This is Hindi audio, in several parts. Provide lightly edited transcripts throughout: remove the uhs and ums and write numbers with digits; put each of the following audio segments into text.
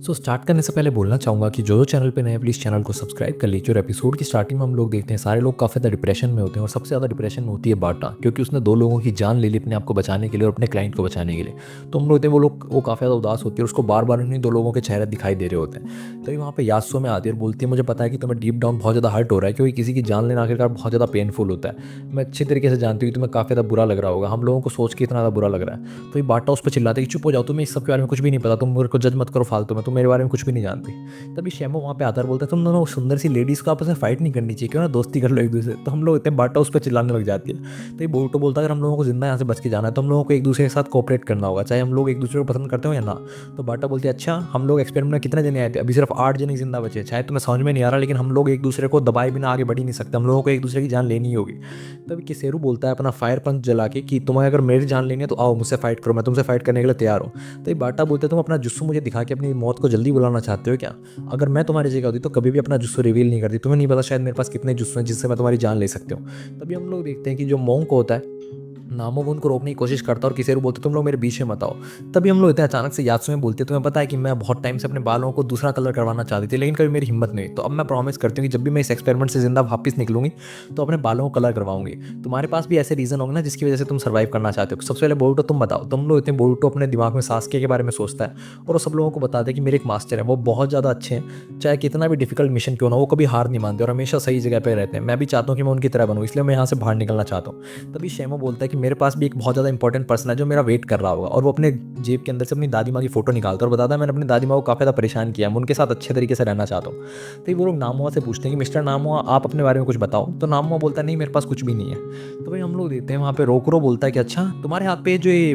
स्टार्ट करने से पहले बोलना चाहूँगा कि जो चैनल पे नए हैं प्लीज़ चैनल को सब्सक्राइब कर लीजिए। और एपिसोड की स्टार्टिंग में हम लोग देखते हैं सारे लोग काफ़ी ज़्यादा डिप्रेशन में होते हैं और सबसे ज़्यादा डिप्रेशन में होती है बाटा, क्योंकि उसने 2 लोगों की जान ले ली अपने आप को बचाने के लिए और अपने क्लाइंट को बचाने के लिए। तो हम लोग होते हैं वो काफ़ी ज़्यादा उदास होती है और उसको बार-बार उन्हीं 2 लोगों के चेहरे दिखाई दे रहे होते हैं। तभी वहाँ पे यास्सो में आती है और बोलती है, मुझे पता है कि तुम्हें डीप डाउन बहुत ज़्यादा हर्ट हो रहा है, क्योंकि किसी की जान लेना आखिरकार बहुत ज़्यादा पेनफुल होता है। मैं अच्छी तरीके से जानती हूँ कि तुम्हें काफ़ी ज़्यादा बुरा लग रहा होगा, हम लोगों को सोच के इतना ज़्यादा बुरा लग रहा है। तो ये बाटा उस पे चिल्लाते है कि चुप हो जाओ, तुम्हें इस सब के बारे में कुछ भी नहीं पता, तुम मेरे को जज मत करो फालतू में, तुम मेरे बारे में कुछ भी नहीं जानती। तभी शैम्पू वहाँ पे आता है और बोलता है, तुम दोनों सुंदर सी लेडीज़ को आपस में फाइट नहीं करनी चाहिए, क्यों ना दोस्ती कर लो एक दूसरे से। तो हम लोग इतने बाटा उस पर चिल्लाने लग जाती है। तो ये बोल्टो बोलता है, अगर हम लोगों को जिंदा यहाँ से बच के जाना है तो हम लोगों को एक दूसरे के साथ कोऑपरेट करना होगा, चाहे हम लोग एक दूसरे को पसंद करते हो या ना। तो बाटा बोलती है, अच्छा हम लोग एक्सपेरिमेंट में कितने जने आए थे, अभी सिर्फ 8 जने जिंदा बचे, चाहे तुम्हें समझ में नहीं आ रहा, लेकिन हम लोग एक दूसरे को दबाए बिना आगे बढ़ ही नहीं सकते, हम लोगों को एक दूसरे की जान लेनी ही होगी। तभी किसेरू बोलता है अपना फायर पंच जला के कि तुम्हें अगर मेरी जान लेनी है तो आओ मुझसे फाइट करो, मैं तुमसे फाइट करने के लिए तैयार हूँ। तो ये बाटा बोलते हैं, तुम अपना जुस्सू मुझे दिखा के अपनी मौत को जल्दी बुलाना चाहते हो क्या? अगर मैं तुम्हारी जगह होती तो कभी भी अपना जुस्सू रिवील नहीं करती, तुम्हें नहीं पता शायद मेरे पास कितने जुस्सू हैं जिससे मैं तुम्हारी जान ले सकती हूँ। तभी हम लोग देखते हैं कि जो मोंक होता है नामो उनको रोकने की कोशिश करता है और किसी को बोलते तुम लोग मेरे बीच में मत आओ। तभी हम लोग इतने अचानक से यात्सु में बोलते तुम्हें पता है कि मैं बहुत टाइम से अपने बालों को दूसरा कलर करवाना चाहती थी, लेकिन कभी मेरी हिम्मत नहीं। तो अब मैं प्रॉमिस करती हूँ कि जब भी मैं इस एक्सपेरिमेंट से जिंदा वापस निकलूंगी तो अपने बालों को कलर करवाऊंगी। तुम्हारे पास भी ऐसे रीजन होंगे ना जिसकी वजह से तुम सर्वाइव करना चाहते हो। सबसे पहले बोल्टो तुम बताओ। तुम लोग इतने बोल्टो अपने दिमाग में सास्के के बारे में सोचता है और वो सब लोगों को बताते हैं कि मेरे एक मास्टर है, वो बहुत ज़्यादा अच्छे हैं, चाहे कितना भी डिफिकल्ट मिशन क्यों ना, वो कभी हार नहीं मानते और हमेशा सही जगह पे रहते हैं। मैं भी चाहता हूँ कि मैं उनकी तरह बनूँ, इसलिए मैं यहाँ से बाहर निकलना चाहता हूँ। तभी शेमो बोलता है कि मेरे पास भी एक बहुत ज़्यादा इंपॉर्टेंट पर्सन है जो मेरा वेट कर रहा होगा, और वो अपने जेब के अंदर से अपनी दादी माँ की फोटो निकालता है और बताता है मैंने अपनी दादी माँ को काफ़ी ज़्यादा परेशान किया है, मैं उनके साथ अच्छे तरीके से रहना चाहता हूँ। तो ये वो लोग नामुआ से पूछते हैं कि मिस्टर नामुआ आप अपने बारे में कुछ बताओ। तो नामुआ बोलता है नहीं मेरे पास कुछ भी नहीं है। तो भाई हम लोग देते हैं वहाँ पे रोकरो बोलता है कि अच्छा तुम्हारे हाथ पे जो ये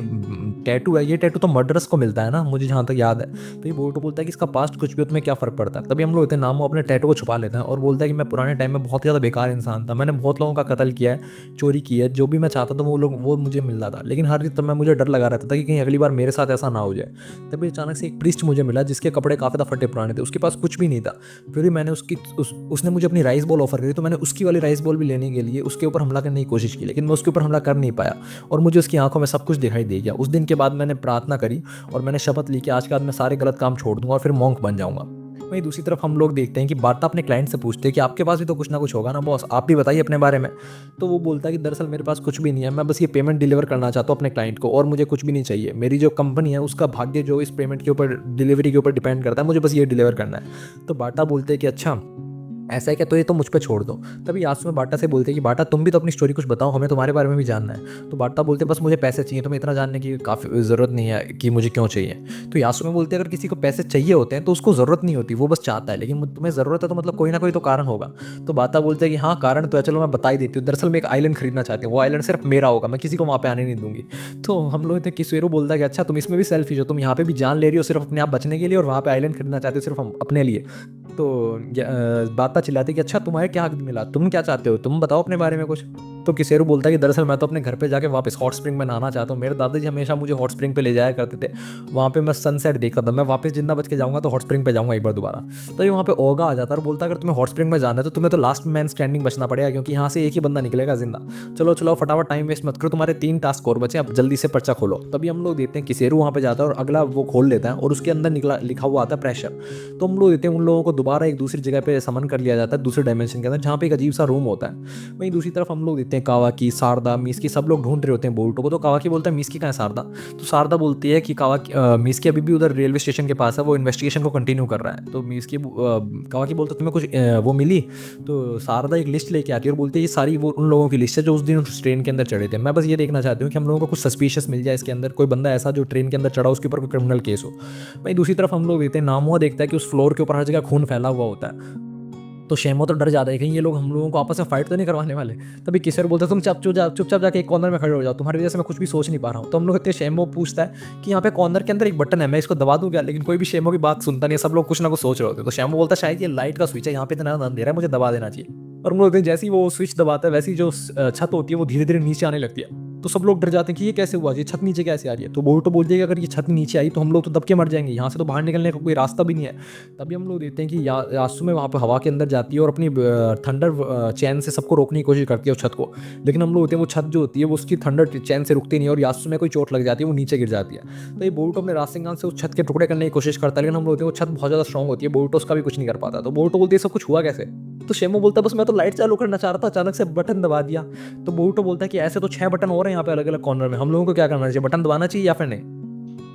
टैटू है, ये टैटू तो मर्डरस को मिलता है ना, मुझे जहाँ तक याद है। तो ये बोल्टो बोलता है कि इसका पास्ट कुछ भी हो तुम्हें क्या फर्क पड़ता है। तभी हम लोग इतने नामुआ अपने टैटू को छुपा लेते हैं और बोलता है कि मैं पुराने टाइम में बहुत ज़्यादा बेकार इंसान था, मैंने बहुत लोगों का कत्ल किया है, चोरी की है, जो भी मैं चाहता था वो मुझे मिल रहा था, लेकिन हर समय मुझे डर लगा रहता था कि कहीं अगली बार मेरे साथ ऐसा ना हो जाए। तभी अचानक से एक प्रीस्ट मुझे मिला जिसके कपड़े काफ़ी ज़्यादा फटे पुराने थे, उसके पास कुछ भी नहीं था। फिर भी मैंने उसने मुझे अपनी राइस बॉल ऑफर करी, तो मैंने उसकी वाली राइस बॉल भी लेने के लिए उसके ऊपर हमला करने की कोशिश की, लेकिन मैं उसके ऊपर हमला कर नहीं पाया और मुझे उसकी आंखों में सब कुछ दिखाई दे गया। उस दिन के बाद मैंने प्रार्थना करी और मैंने शपथ ली कि आज के बाद मैं सारे गलत काम छोड़ दूंगा और फिर मॉन्क बन जाऊंगा। वहीं दूसरी तरफ हम लोग देखते हैं कि बार्ता अपने क्लाइंट से पूछते हैं कि आपके पास भी तो कुछ ना कुछ होगा ना बॉस, आप भी बताइए अपने बारे में। तो वो बोलता है कि दरअसल मेरे पास कुछ भी नहीं है, मैं बस ये पेमेंट डिलीवर करना चाहता हूँ अपने क्लाइंट को और मुझे कुछ भी नहीं चाहिए। मेरी जो कंपनी है उसका भाग्य जो इस पेमेंट के ऊपर डिलीवरी के ऊपर डिपेंड करता है, मुझे बस ये डिलीवर करना है। तो बाटा बोलते हैं कि अच्छा ऐसा है क्या, तो ये तो मुझ पे छोड़ दो। तभी यासु में बाटा से बोलते हैं कि बाटा तुम भी तो अपनी स्टोरी कुछ बताओ, हमें तुम्हारे बारे में भी जानना है। तो बाटा बोलते हैं बस मुझे पैसे चाहिए, तुम्हें इतना जानने की काफ़ी ज़रूरत नहीं है कि मुझे क्यों चाहिए। तो यासु में बोलते हैं अगर किसी को पैसे चाहिए होते हैं तो उसको ज़रूरत नहीं होती, वो बस चाहता है, लेकिन तुम्हें ज़रूरत है तो मतलब कोई ना कोई तो कारण होगा। तो बाटा बोलते हैं कि हाँ कारण तो है, चलो मैं बता ही देती हूँ, दरअसल मैं एक आइलैंड खरीदना चाहती हूँ, वो आइलैंड सिर्फ मेरा होगा, मैं किसी को वहाँ पे आने नहीं दूंगी। तो हम लोग थे किसेरो बोलता है कि अच्छा तुम इसमें भी सेल्फिश हो, तुम यहाँ पे भी जान ले रही हो सिर्फ अपने आप बचने के लिए और वहाँ पे आइलैंड खरीदना चाहते हो सिर्फ हम अपने लिए। तो बाता चिल्लाती कि अच्छा तुम्हारे क्या हक मिला, तुम क्या चाहते हो, तुम बताओ अपने बारे में कुछ। तो किसेरू बोलता है कि दरअसल मैं तो अपने घर पे जाके वापस हॉट स्प्रिंग में नहाना चाहता हूँ, मेरे दादाजी हमेशा मुझे हॉट स्प्रिंग पे ले जाया करते थे, वहाँ पे मैं सनसेट देखता था, मैं वापस जिंदा बच के जाऊँगा तो हॉट स्प्रिंग पे जाऊँगा एक बार दोबारा। तो ये वहाँ पे ओगा आ जाता है और बोलता है अगर तुम्हें हॉट स्प्रिंग में जाना है तो तुम्हें तो लास्ट मैन स्टैंडिंग बचना पड़ेगा, क्योंकि यहाँ से एक ही बंदा निकलेगा जिंदा। चलो चलो फटाफट टाइम वेस्ट मत करो, तुम्हारे 3 टास्क और बचे, अब जल्दी से पर्चा खोलो। तभी हम लोग देखते हैं किसेरू वहाँ पे जाता है और अगला वो खोल लेता है और उसके अंदर निकला लिखा हुआ आता है प्रेशर। तो हम लोग देते हैं उन लोगों को दोबारा एक दूसरी जगह पे समन कर लिया जाता है दूसरे डायमेंशन के अंदर, जहाँ पे एक अजीब सा रूम होता है। वहीं दूसरी तरफ हम लोग देखते हैं कावाकी, सारदा, मिस्की सब लोग ढूंढ रहे होते हैं बोल्टो को। तो कावाकी बोलता है मिस्की कहाँ है सारदा। तो सारदा बोलती है कि मिस्की अभी भी उधर रेलवे स्टेशन के पास है, वो इन्वेस्टिगेशन को कंटिन्यू कर रहा है। तो मिस्की कावाकी बोलता है तुम्हें कुछ वो मिली। तो सारदा एक लिस्ट लेके आती है और बोलती है ये सारी वो उन लोगों की लिस्ट है जो उस दिन उस ट्रेन के अंदर चढ़े थे, मैं बस ये देखना चाहती हूँ कि हम लोगों को कुछ सस्पिशियस मिल जाए इसके अंदर, कोई बंदा ऐसा जो ट्रेन के अंदर चढ़ा उसके ऊपर कोई क्रिमिनल केस हो। वहीं दूसरी तरफ हम लोग देखते हैं नामुआ देखता है कि उस फ्लोर के ऊपर हर जगह खून फैला हुआ होता है। तो शेमो तो डर जाता है कहीं ये लोग हम लोगों को आपस में फाइट तो नहीं करवाने वाले। तभी किशोर बोलता है तुम चुपचाप जाके एक कॉर्नर में खड़े हो जाओ, तुम्हारी वजह से मैं कुछ भी सोच नहीं पा रहा हूँ। तो हम लोग कहते हैं, शेमो पूछता है कि यहाँ पे कॉर्नर के अंदर एक बटन है, मैं इसको दबा दूँ क्या, लेकिन कोई भी शेमो की बात सुनता नहीं है, सब लोग कुछ ना कुछ सोच रहे होते हैं। तो शेमो बोलता है शायद ये लाइट का स्विच है, यहाँ पे इतना अंधेरा है, मुझे दबा देना चाहिए। और हम लोग जैसे ही वो स्विच दबाता है वैसे ही जो छत होती है वो धीरे धीरे नीचे आने लगती है। तो सब लोग डर जाते हैं कि ये कैसे हुआ, ये छत नीचे कैसे आ रही है। तो बोरुटो बोलते हैं कि अगर ये छत नीचे आई तो हम लोग तो दब के मर जाएंगे, यहाँ से तो बाहर निकलने का कोई रास्ता भी नहीं है। तभी हम लोग देखते हैं कि यासुमे वहाँ पर हवा के अंदर जाती है और अपनी थंडर चैन से सबको रोकने की कोशिश करती है उस छत को। लेकिन हम लोग होते हैं वो छत जो होती है वो उसकी थंडर चैन से रुकती नहीं है और यासुमे कोई चोट लग जाती है, वो नीचे गिर जाती है। तो ये बोरुटो अपने रासेंगान से उस छत के टुकड़े करने की कोशिश करता है, लेकिन हम लोग होते हैं वो छत बहुत ज़्यादा स्ट्रॉन्ग होती है, बोरुटो उसका भी कुछ नहीं कर पाता। तो बोरुटो बोलती है सब कुछ हुआ कैसे। तो शेमो बोलता है बस मैं तो लाइट चालू करना चाह रहा था, अचानक से बटन दबा दिया। तो बोरुटो बोलता है कि ऐसे तो 6 बटन और हैं यहाँ पे अलग अलग कॉर्नर में, हम लोगों को क्या करना चाहिए, बटन दबाना चाहिए या फिर नहीं।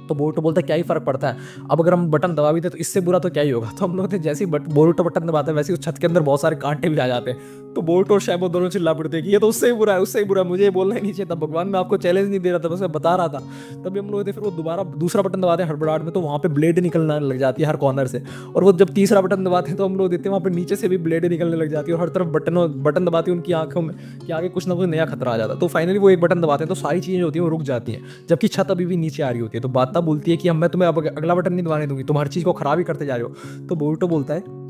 तो बोरुटो बोलता है क्या ही फर्क पड़ता है, अब अगर हम बटन दबा भी दे तो इससे बुरा तो क्या ही होगा। तो हम लोग थे जैसे ही बोरुटो बटन दबाते हैं वैसे ही उस छत के अंदर बहुत सारे कांटे भी आ जाते हैं। तो बोरुटो और शैमो दोनों चिल्ला पड़ते हैं कि ये तो उससे ही बुरा है, उससे ही बुरा है, मुझे ये बोलना ही नहीं चाहिए था, भगवान मैं आपको चैलेंज नहीं दे रहा था, बस मैं बता रहा था। तभी हम लोग थे फिर वो दोबारा दूसरा बटन दबाते हैं हड़बड़ाहट में, तो वहाँ पे ब्लेड निकलने लग जाती है हर कॉर्नर से। और वो जब तीसरा बटन दबाते हैं तो हम लोग देखते हैं वहाँ पे नीचे से भी ब्लेड निकलने लग जाती है और हर तरफ बटन दबाती है उनकी आंखों में कि आगे कुछ ना कुछ नया खतरा आ जाता है। तो फाइनली वो एक बटन दबाते हैं तो सारी चीज़ें होती है वो रुक जाती हैं, जबकि छत अभी भी नीचे आ रही होती है। तो बाता बोलती है कि अब मैं तुम्हें अब अगला बटन नहीं दबाने दूंगी, तुम हर चीज़ को खराब ही करते जा रहे हो। तो बोरुटो बोलता है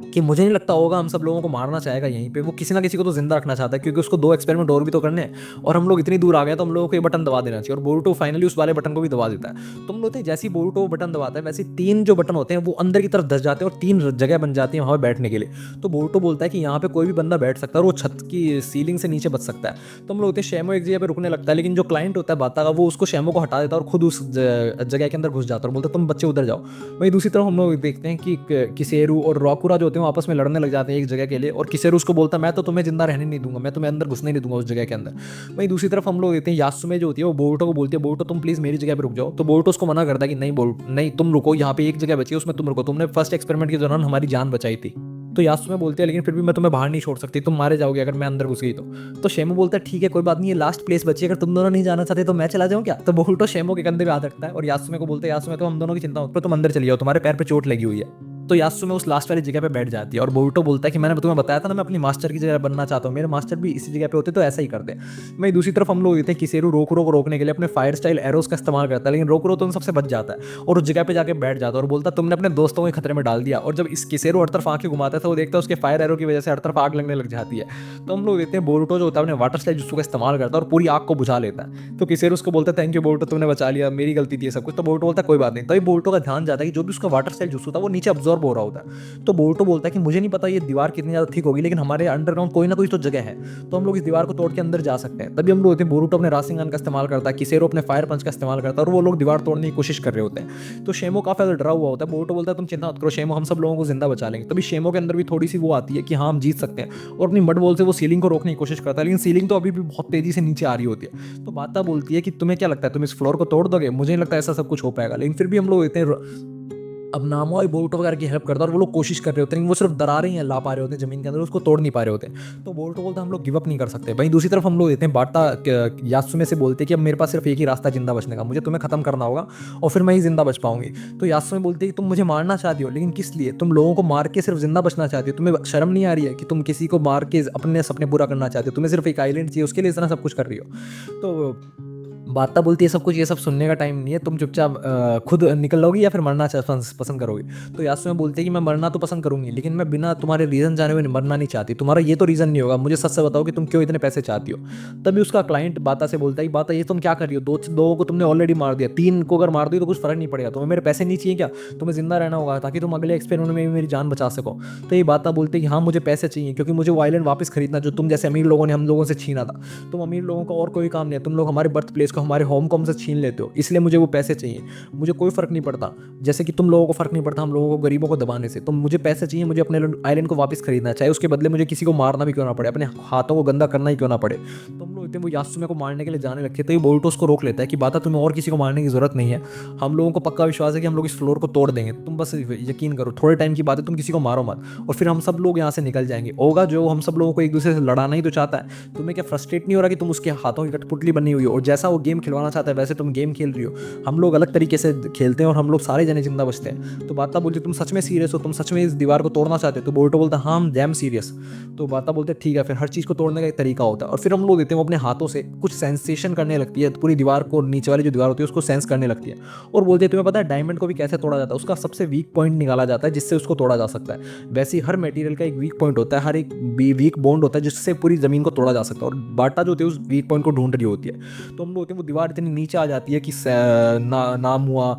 कि मुझे नहीं लगता होगा हम सब लोगों को मारना चाहेगा यहीं पे, वो किसी ना किसी को तो जिंदा रखना चाहता है क्योंकि उसको 2 एक्सपेरिमेंट और भी तो करने हैं और हम लोग इतनी दूर आ गए तो हम लोगों को ये बटन दबा देना चाहिए। और बोरुटो फाइनली उस वाले बटन को भी दबा देता है। तो हम लोग जैसे ही बोरुटो बटन दबाता है वैसे 3 जो बटन होते हैं वो अंदर की तरफ धस जाते हैं और 3 जगह बन जाती है वहाँ बैठने के लिए। तो बोरुटो बोलता है कि यहाँ पे कोई भी बंदा बैठ सकता है और वो छत की सीलिंग से नीचे बच सकता है। तो हम लोग होते हैं शैमो एक जगह पे रुकने लगता है, लेकिन जो क्लाइंट होता है बाता का वो उसको शैमो को हटा देता है और खुद उस जगह के अंदर घुस जाता है और बोलता है तुम बच्चे उधर जाओ। वहीं दूसरी तरफ हम लोग देखते हैं कि किसेरू और रॉकुरा जो होते हैं आपस में लड़ने लग जाते हैं एक जगह के लिए, और किसेरू उसको बोलता है मैं तो तुम्हें जिंदा रहने नहीं दूंगा, मैं तुम्हें अंदर घुसने नहीं दूंगा उस जगह के अंदर। वहीं दूसरी तरफ हम लोग देखते हैं यासुमे जो होती है वो बोरुटो को बोलती है बोरुटो तुम प्लीज मेरी जगह पे रुक जाओ। तो बोरुटो उसको मना करता है कि नहीं तुम रुको, यहाँ पे एक जगह बची है उसमें तुम रुको, तुमने फर्स्ट एक्सपेरिमेंट के दौरान हमारी जान बचाई थी। तो यासुमे बोलते हैं लेकिन फिर भी मैं तुम्हें बाहर नहीं छोड़ सकती, तुम मारे जाओगे अगर मैं अंदर घुस गई तो शेमो बोलता है ठीक है कोई बात नहीं, ये लास्ट प्लेस बची है, अगर तुम दोनों नहीं जाना चाहते तो मैं चला जाऊँ क्या। तो बोरुटो शेमो के कंधे पे हाथ रखता है और यासुमे को बोलते हैं यासुमे तो हम दोनों की चिंता मत करो, तुम अंदर चली जाओ, तुम्हारे पैर पे चोट लगी हुई है। तो यासुमे उस लास्ट वाली जगह पे बैठ जाती है और बोरुटो बोलता है कि मैंने तुम्हें बताया था ना मैं अपनी मास्टर की जगह बनना चाहता हूँ, मेरे मास्टर भी इसी जगह पे होते तो ऐसा ही करते। वहीं दूसरी तरफ हम लोग देखते हैं किसेरू रोकुरो को रोकने के लिए अपने फायर स्टाइल एरोस का इस्तेमाल करता है, लेकिन रोकुरो तो उन सबसे बच जाता है और उस जगह पे जाके बैठ जाता है और बोलता है तुमने अपने दोस्तों को खतरे में डाल दिया। और जब इस किसेरू हर तरफ आंखें घुमाता है तो वो देखता है उसके फायर एरो की वजह से हर तरफ आग लगने लग जाती है। तो हम लोग देखते हैं बोरुटो जो होता है अपने वाटर स्टाइल जुत्सु का इस्तेमाल करता है और पूरी आग को बुझा लेता है। तो किसेरू उसको बोलता है थैंक यू बोरुटो तुमने बचा लिया, मेरी गलती थी सब कुछ। तो बोरुटो बोलता है कोई बात नहीं। तभी बोरुटो का ध्यान जाता है कि जो भी उसका वाटर स्टाइल जुत्सु था वो नीचे अब्जॉर्ब हो रहा होता है। तो बोरुटो बोलता है कि मुझे नहीं पता ये दीवार कितनी ज़्यादा ठीक होगी, लेकिन हमारे अंडरग्राउंड कोई ना कोई तो जगह है, तो हम लोग इस दीवार को तोड़ के अंदर जा सकते हैं। तभी हम लोग होते हैं बोरुटो अपने रासिंगन का इस्तेमाल करता है, किसेरो अपने फायर पंच का इस्तेमाल करता है और वो लोग दीवार तोड़ने की कोशिश कर रहे होते हैं। तो शेमो काफी ज़्यादा डरा हुआ होता है। बोरुटो बोलता है तुम चिंता मत करो शेमो, हम सब लोगों को जिंदा बचा लेंगे। तभी शेमो के अंदर भी थोड़ी सी वो आती है कि हाँ हम जीत सकते हैं और अपनी मड बॉल से वो सीलिंग को रोकने की कोशिश करता है, लेकिन सीलिंग तो अभी भी बहुत तेजी से नीचे आ रही होती है। तो बाता बोलती है कि तुम्हें क्या लगता है तुम इस फ्लोर को तोड़ दोगे, मुझे नहीं लगता ऐसा सब कुछ हो पाएगा। लेकिन फिर भी हम लोग इतने अब नामो और बोरुटो वगैरह की हेल्प करता है और वो लोग कोशिश कर रहे होते हैं, वो सिर्फ दरारें ही ला पा रहे होते हैं जमीन के अंदर, उसको तोड़ नहीं पा रहे होते। तो बोरुटो बोलता है हम लोग गिव अप नहीं कर सकते। वहीं दूसरी तरफ हम लोग देते हैं बाटा यासुमे से बोलते हैं कि अब मेरे पास सिर्फ एक ही रास्ता जिंदा बचने का, मुझे तुम्हें खत्म करना होगा और फिर मैं ही जिंदा बच पाऊंगी। तो यासुमे बोलती है कि तुम मुझे मारना चाहती हो, लेकिन किस लिए, तुम लोगों को मार के सिर्फ जिंदा बचना चाहती हो, तुम्हें शर्म नहीं आ रही है कि तुम किसी को मार के अपने सपने पूरा करना चाहते हो, तुम्हें सिर्फ एक आइलैंड चाहिए उसके लिए इतना सब कुछ कर रही हो। तो बाता बोलती है सब कुछ ये सब सुनने का टाइम नहीं है, तुम चुपचाप खुद निकल लोगी या फिर मरना पसंद करोगी। तो यासुमे बोलती है कि मैं मरना तो पसंद करूंगी, लेकिन मैं बिना तुम्हारे रीज़न जाने हुए मरना नहीं चाहती, तुम्हारा ये तो रीज़न नहीं होगा, मुझे सच से बताओ कि तुम क्यों इतने पैसे चाहती हो। तभी उसका क्लाइंट बाता से बोलता है कि बाता ये तुम क्या कर रही हो, दो को तुमने ऑलरेडी मार दिया, 3 को अगर मार दी तो कुछ फर्क नहीं पड़ेगा, तुम्हें मेरे पैसे नहीं चाहिए क्या, तुम्हें जिंदा रहना होगा ताकि तुम अगले एक्सपेरिमेंट में भी मेरी जान बचा सको। तो ये बाता बोलती है कि हाँ मुझे पैसे चाहिए क्योंकि मुझे वो आइलैंड वापस खरीदना जो तुम जैसे अमीर लोगों ने हम लोगों से छीना था। तुम अमीर लोगों का और कोई काम नहीं है, तुम लोग हमारे बर्थ प्लेस को हमारे होम को छीन लेते हो, इसलिए मुझे वो पैसे चाहिए। मुझे कोई फर्क नहीं पड़ता, जैसे कि तुम लोगों को फर्क नहीं पड़ता हम लोगों को गरीबों को दबाने से, तो मुझे पैसे चाहिए, मुझे अपने आइलैंड को वापस खरीदना है, चाहे उसके बदले मुझे किसी को मारना भी क्यों ना पड़े, अपने हाथों को गंदा करना ही क्यों ना पड़े। तो हम लोग इतने वो यासुमे को मारने के लिए जाने लगते, तो ये बोरुटो उसको रोक लेता है कि बाता तुम्हें और किसी को मारने की जरूरत नहीं है, हम लोगों को पक्का विश्वास है कि हम लोग इस फ्लोर को तोड़ देंगे, तुम बस यकीन करो, थोड़े टाइम की बात है, तुम किसी को मारो मत और फिर हम सब लोग यहाँ से निकल जाएंगे। होगा जो हम सब लोगों को एक दूसरे से लड़ाना ही तो चाहता है, तुम्हें क्या फ्रस्ट्रेट नहीं हो रहा कि तुम उसके हाथों की कठपुतली बनी हुई हो और जैसा वो गेम गेम खिलवाना चाहता है वैसे तुम गेम खेल रही हो, हम लोग अलग तरीके से खेलते हैं और हम लोग सारे जने जिंदा बचते हैं। तो बाता बोलती तुम सच में सीरियस हो, तुम सच में इस दीवार को तोड़ना चाहते हो? तो बोल्टो बोलता हाँ हम डैम सीरियस। तो बाता बोलते ठीक है, फिर हर चीज़ को तोड़ने का एक तरीका होता है। और फिर हम लोग देते हैं वो अपने हाथों से कुछ सेंसेशन करने लगती है, पूरी दीवार को, नीचे वाली जो दीवार होती है उसको सेंस करने लगती है। और बोलते हैं तुम्हें पता है डायमंड को भी कैसे तोड़ा जाता है? उसका सबसे वीक पॉइंट निकाला जाता है जिससे उसको तोड़ा जा सकता है। वैसे ही हर मटेरियल का एक वीक पॉइंट होता है, हर एक वीक बॉन्ड होता है जिससे पूरी जमीन को तोड़ा जा सकता है। और बाटा जो होती है उस वीक पॉइंट को ढूंढ रही होती है। तो हम लोग होते हैं वो दीवार इतनी नीचे आ जाती है कि नाम हुआ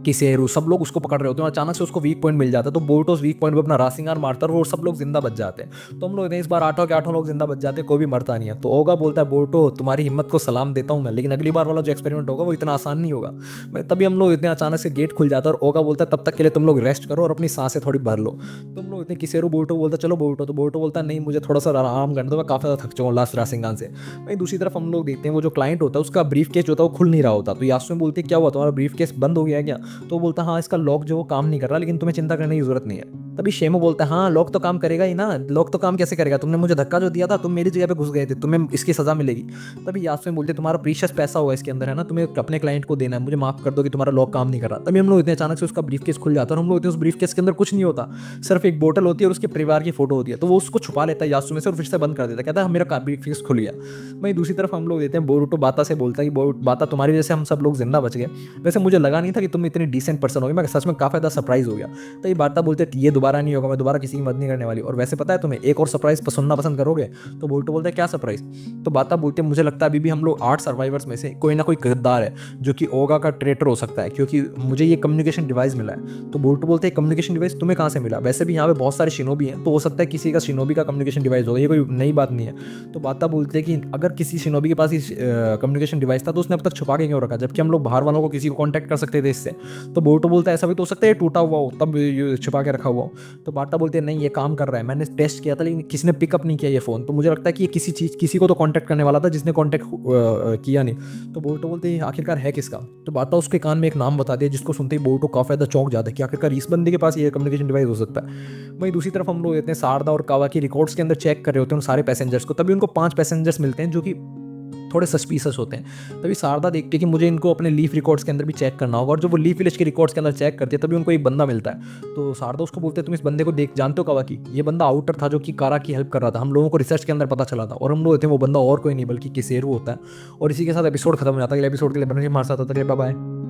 किसेरू सब लोग उसको पकड़ रहे होते हैं और अचानक से उसको वीक पॉइंट मिल जाता है। तो बोल्टो उस वीक पॉइंट पे अपना रासिंगार मारता है और सब लोग जिंदा बच जाते हैं। तो हम लोग इस बार 8 के 8 लोग जिंदा बच जाते हैं, कोई भी मरता नहीं है। तो ओगा बोलता है बोल्टो तुम्हारी हिम्मत को सलाम देता हूँ मैं, लेकिन अगली बार वाला जो एक्सपेरिमेंट होगा वो इतना आसान नहीं होगा। तभी हम लोग इतने अचानक से गेट खुल जाता है और ओगा बोलता है तब तक के लिए तुम लोग रेस्ट करो और अपनी सांसें थोड़ी भर लो। तो हम लोग इतने किसेरू बोल्टो बोलता है चलो बोल्टो। तो बोल्टो बोलता है नहीं मुझे थोड़ा सा आराम करने दो, मैं काफ़ी ज़्यादा थक चुका हूँ लास्ट रासिंगान से। वहीं दूसरी तरफ हम लोग देखते हैं वो जो क्लाइंट होता है उसका ब्रीफ केस होता है वो खुल नहीं रहा होता। तो यासुए बोलती है क्या हुआ तुम्हारा ब्रीफ केस बंद हो गया है क्या? तो बोलता है हाँ इसका लॉक जो वो काम नहीं कर रहा, लेकिन तुम्हें चिंता करने की जरूरत नहीं है। तभी शेमो बोलता है हाँ लॉक तो काम करेगा ही ना, लॉक तो काम कैसे करेगा, तुमने मुझे धक्का जो दिया था तुम मेरी जगह पे घुस गए थे, तुम्हें इसकी सजा मिलेगी। तभी यासुए बोलते तुम्हारा प्रीशियस पैसा होगा इसके अंदर है ना, तुम्हें अपने क्लाइंट को देना है, मुझे माफ कर दो कि तुम्हारा लॉक काम नहीं कर रहा। तभी हम लोग इतने अचानक से उसका ब्रीफ केस खुल जाता है और हम लोग इतने उस ब्रीफ केस के अंदर कुछ नहीं होता, सिर्फ एक बोतल होती है और उसके परिवार की फोटो होती है। तो वो उसको छुपा लेता है यासुए से और फिर से बंद कर देता है, कहता है मेरा ब्रीफ केस खुल गया। वहीं दूसरी तरफ हम लोग देते हैं बोरुतो बाता से बोलता है कि बाता तुम्हारी वजह से हम सब लोग जिंदा बच गए, वैसे मुझे लगा नहीं था कि तुम इतनी डिसेंट पर्सन होगी, मैं सच में काफ़ी ज़्यादा सरप्राइज हो गया। तो ये बाता बोलते ये दोबारा नहीं होगा, मैं दोबारा किसी की मदद नहीं करने वाली। और वैसे पता है तुम्हें एक और सरप्राइज सुनना पसंद करोगे? तो बोल्टो बोलते हैं क्या सरप्राइज? तो बाता बोलते हैं मुझे लगता है अभी भी हम लोग 8 सर्वाइवर्स में से कोई ना कोई किरदार है जो कि ओगा का ट्रेटर हो सकता है, क्योंकि मुझे ये कम्युनिकेशन डिवाइस मिला है। तो बोल्टो बोलते हैं कम्युनिकेशन डिवाइस तुम्हें कहाँ से मिला? वैसे भी यहाँ पे बहुत सारे शिनोबी हैं, तो हो सकता है किसी का शिनोबी का कम्युनिकेशन डिवाइस होगा, ये कोई नई बात नहीं है। तो बाता बोलते हैं कि अगर किसी शिनोबी के पास कम्युनिकेशन डिवाइस था तो उसने अब तक छुपा के क्यों रखा, जबकि हम लोग बाहर वालों को किसी को कॉन्टैक्ट कर सकते थे इससे। तो बोल्टो बोलता है ऐसा भी तो हो सकता है टूटा हुआ हो तब छुपा के रखा हुआ हो। तो बाटा बोलते हैं नहीं ये काम कर रहा है, मैंने टेस्ट किया था लेकिन किसी ने पिकअप नहीं किया ये फ़ोन, तो मुझे लगता है कि ये किसी को तो कांटेक्ट करने वाला था जिसने कांटेक्ट किया नहीं। तो बोल्टो बोलते हैं आखिरकार है किसका? तो बाटा उसके कान में एक नाम बता दिया जिसको सुनते ही बोल्टो काफ़ी ज़्यादा चौंक जाता है कि आखिरकार इस बंदे के पास ये कम्युनिकेशन डिवाइस हो सकता है। वहीं दूसरी तरफ हम लोग देते हैं शारदा और कावा की रिकॉर्ड्स के अंदर चेक कर रहे होते हैं उन सारे पैसेंजर्स को। तभी उनको 5 पैसेंजर्स मिलते हैं जो कि थोड़े सस्पिशियस होते हैं। तभी शारदा देखती है कि मुझे इनको अपने लीफ रिकॉर्ड्स के अंदर भी चेक करना होगा, और जो वो लीफ विलेज के रिकॉर्ड्स के अंदर चेक करती है तभी उनको एक बंदा मिलता है। तो शारदा उसको बोलते हैं तुम इस बंदे को जानते हो कावा की? ये बंदा आउटर था जो कि कारा की हेल्प कर रहा था, हम लोगों को रिसर्च के अंदर पता चला था, और हम लोग थे वो बंदा और कोई नहीं बल्कि किसेरू होता है। और इसी के साथ एपिसोड खत्म हो जाता है। अगले एपिसोड के लिए बने हमारे साथ, बाय बाय।